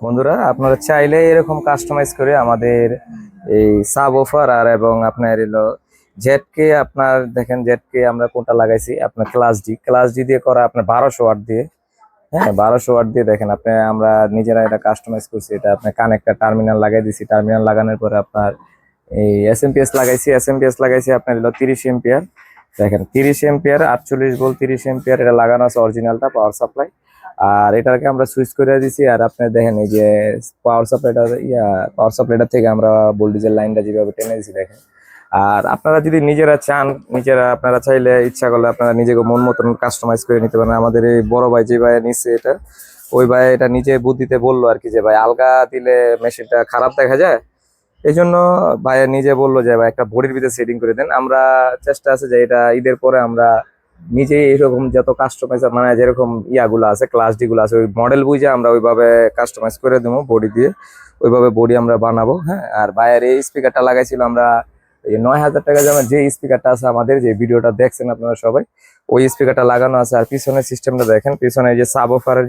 বন্ধুরা, আপনারা চাইলে এরকম কাস্টমাইজ করে আমাদের এই সাব অফার আর এবং আপনার এলো জেটকে আপনার দেখেন, জেটকে আমরা কোনটা লাগাইছি আপনার ক্লাস ডি দিয়ে করা আপনার 1200 ওয়াট দিয়ে। হ্যাঁ, 1200 ওয়াট দিয়ে দেখেন আপনি, আমরা নিজেরা এটা কাস্টমাইজ করছি। এটা আপনার কানেক্টর টার্মিনাল লাগাই দিছি। টার্মিনাল লাগানোর পরে আপনার এই এস এম পি এস লাগাইছি আপনার হলো 30 এম্পিয়ার। দেখেন 30 এম্পিয়ার, 48 ভোল্ট 30 এম্পিয়ার, এটা লাগানো আছে অরিজিনালটা পাওয়ার সাপ্লাই। আর এটাকে আমরা সুইচ করে দিছি। আর আপনি দেখেন এই যে পাওয়ার সাপ্লাইটা থেকে আমরা ভোল্টেজের লাইনটা যেভাবে টেনে দিছি দেখেন। আর আপনারা যদি নিজেরা চান, আপনারা চাইলে ইচ্ছা করলে আপনারা নিজেকে মন মতন কাস্টমাইজ করে নিতে পারেন। আমাদের এই বড় ভাই যে ভাই নিচ্ছে এটা, ওই ভাই এটা নিজে বুদ্ধিতে বললো আর কি, যে ভাই আলগা দিলে মেশিনটা খারাপ দেখা যায়। এই জন্য ভাইয়া নিজে বললো যে ভাই একটা বডির ভিতরে সেটিং করে দেন। আমরা চেষ্টা আছে যে এটা ঈদের পরে আমরা নিজেই এরকম যত কাস্টমাইজ মানে যেরকম ইয়াগুলো আছে, ক্লাস ডি গুলো আছে, ওই মডেল বুঝে আমরা ওইভাবে কাস্টমাইজ করে দেবো বডি দিয়ে। ওইভাবে বডি আমরা বানাবো। হ্যাঁ, আর ভাইয়ের এই স্পিকারটা লাগাইছিল আমরা এই 9,000 টাকা দামের যে স্পিকারটা আছে, আমাদের যে ভিডিওটা দেখছেন আপনারা সবাই, ওই স্পিকারটা লাগানো আছে। আর পিছনের সিস্টেমটা দেখেন, পিছনে এই যে সাব অফারের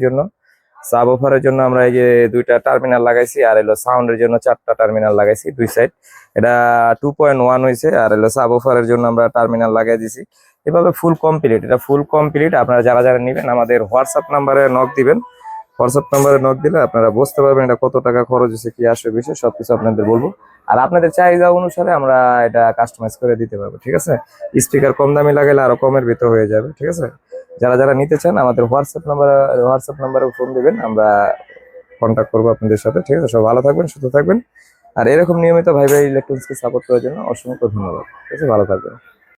জন্য আমরা এই যে দুইটা টার্মিনাল লাগাইছি। আর এলো সাউন্ডের জন্য 4টা টার্মিনাল লাগাইছি দুই সাইড। এটা 2.1 হয়েছে। আর এলো সাব অফারের জন্য আমরা টার্মিনাল লাগাই দিছি। এভাবে ফুল কমপ্লিট, এটা ফুল কমপ্লিট। আপনারা যারা যারা নেবেন আমাদের হোয়াটসঅ্যাপ নাম্বারে নক দিবেন। হোয়াটসঅ্যাপ নাম্বারে নক দিলে আপনারা বুঝতে পারবেন এটা কত টাকা খরচ হয়েছে, কি আসবে বিষয় সবকিছু আপনাদের বলবো। আর আপনাদের চাহিদা অনুসারে আমরা এটা কাস্টমাইজ করে দিতে পারবো। ঠিক আছে, স্পিকার কম দামি লাগাইলে আরো কমের ভিতর হয়ে যাবে। ঠিক আছে, যারা যারা নিতে চান আমাদের হোয়াটসঅ্যাপ নাম্বারে ফোন দিবেন, আমরা কন্ট্যাক্ট করবো আপনাদের সাথে। ঠিক আছে, সব ভালো থাকবেন, সুস্থ থাকবেন। আর এরকম নিয়মিত ভাই ভাই ইলেকট্রনিক্সকে সাপোর্ট করার জন্য অসংখ্য ধন্যবাদ। ঠিক আছে, ভালো থাকবেন।